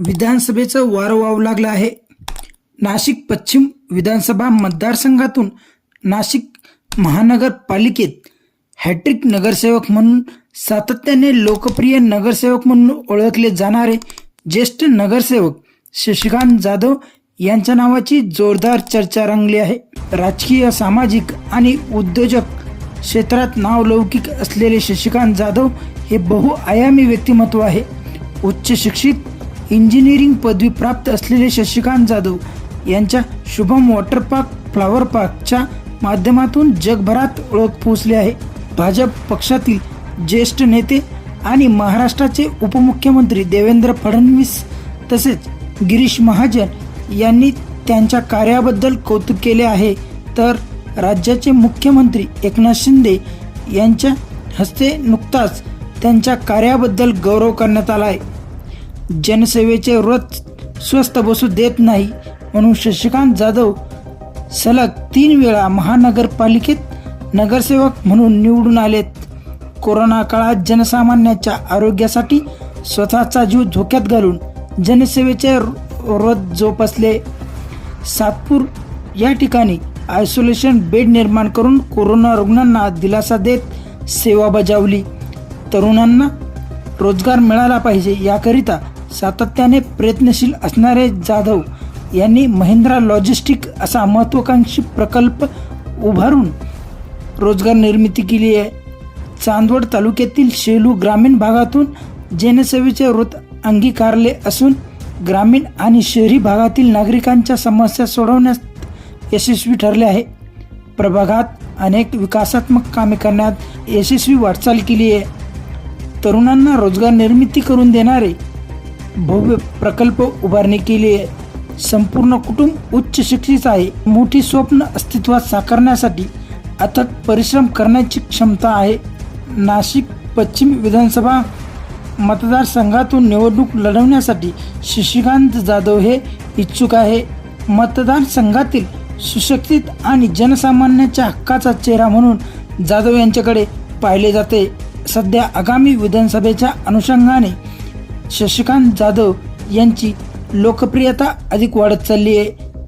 विधानसभेचं वारं वाहू लागलं आहे. नाशिक पश्चिम विधानसभा मतदारसंघातून नाशिक महानगरपालिकेत हॅट्रिक नगरसेवक म्हणून सातत्याने लोकप्रिय नगरसेवक म्हणून ओळखले जाणारे ज्येष्ठ नगरसेवक शशिकांत जाधव यांच्या नावाची जोरदार चर्चा रंगली आहे. राजकीय, सामाजिक आणि उद्योजक क्षेत्रात नावलौकिक असलेले शशिकांत जाधव हे बहुआयामी व्यक्तिमत्व आहे. उच्च शिक्षित, इंजिनिअरिंग पदवी प्राप्त असलेले शशिकांत जाधव यांच्या शुभम वॉटर पार्क, फ्लॉवर पार्कच्या माध्यमातून जगभरात ओळख पोचली आहे. भाजप पक्षातील ज्येष्ठ नेते आणि महाराष्ट्राचे उपमुख्यमंत्री देवेंद्र फडणवीस तसेच गिरीश महाजन यांनी त्यांच्या कार्याबद्दल कौतुक केले आहे. तर राज्याचे मुख्यमंत्री एकनाथ शिंदे यांच्या हस्ते नुकताच त्यांच्या कार्याबद्दल गौरव करण्यात आला आहे. जनसेवेचे व्रत स्वस्थ बसू देत नाही म्हणून शशिकांत जाधव सलग 3 वेळा महानगरपालिकेत नगरसेवक म्हणून निवडून आलेत. कोरोना काळात जनसामान्यांच्या आरोग्यासाठी स्वतःचा जीव धोक्यात घालून जनसेवेचे व्रत जोपासले. सातपूर या ठिकाणी आयसोलेशन बेड निर्माण करून कोरोना रुग्णांना दिलासा देत सेवा बजावली. तरुणांना रोजगार मिळाला पाहिजे याकरिता सातत्याने प्रयत्नशील असणारे जाधव यांनी महिंद्रा लॉजिस्टिक असा महत्त्वाकांक्षी प्रकल्प उभारून रोजगार निर्मिती केली आहे. चांदवड तालुक्यातील शेलू ग्रामीण भागातून जनसेवेचे व्रत अंगीकारले असून ग्रामीण आणि शहरी भागातील नागरिकांच्या समस्या सोडवण्यात यशस्वी ठरले आहे. प्रभागात अनेक विकासात्मक कामे करण्यात यशस्वी वाटचाल केली आहे. तरुणांना रोजगार निर्मिती करून देणारे भव्य प्रकल्प उभारणी केली आहे. संपूर्ण कुटुंब उच्च शिक्षित आहे. मोठी स्वप्न अस्तित्वात साकारण्यासाठी अथक परिश्रम करण्याची क्षमता आहे. नाशिक पश्चिम विधानसभा मतदारसंघातून निवडणूक लढवण्यासाठी शशिकांत जाधव हे इच्छुक आहे. मतदारसंघातील सुशिक्षित आणि जनसामान्यांच्या हक्काचा चेहरा म्हणून जाधव यांच्याकडे पाहिले जाते. सध्या आगामी विधानसभेच्या अनुषंगाने शशिकांत जाधव यांची लोकप्रियता अधिक वाढत चालली आहे.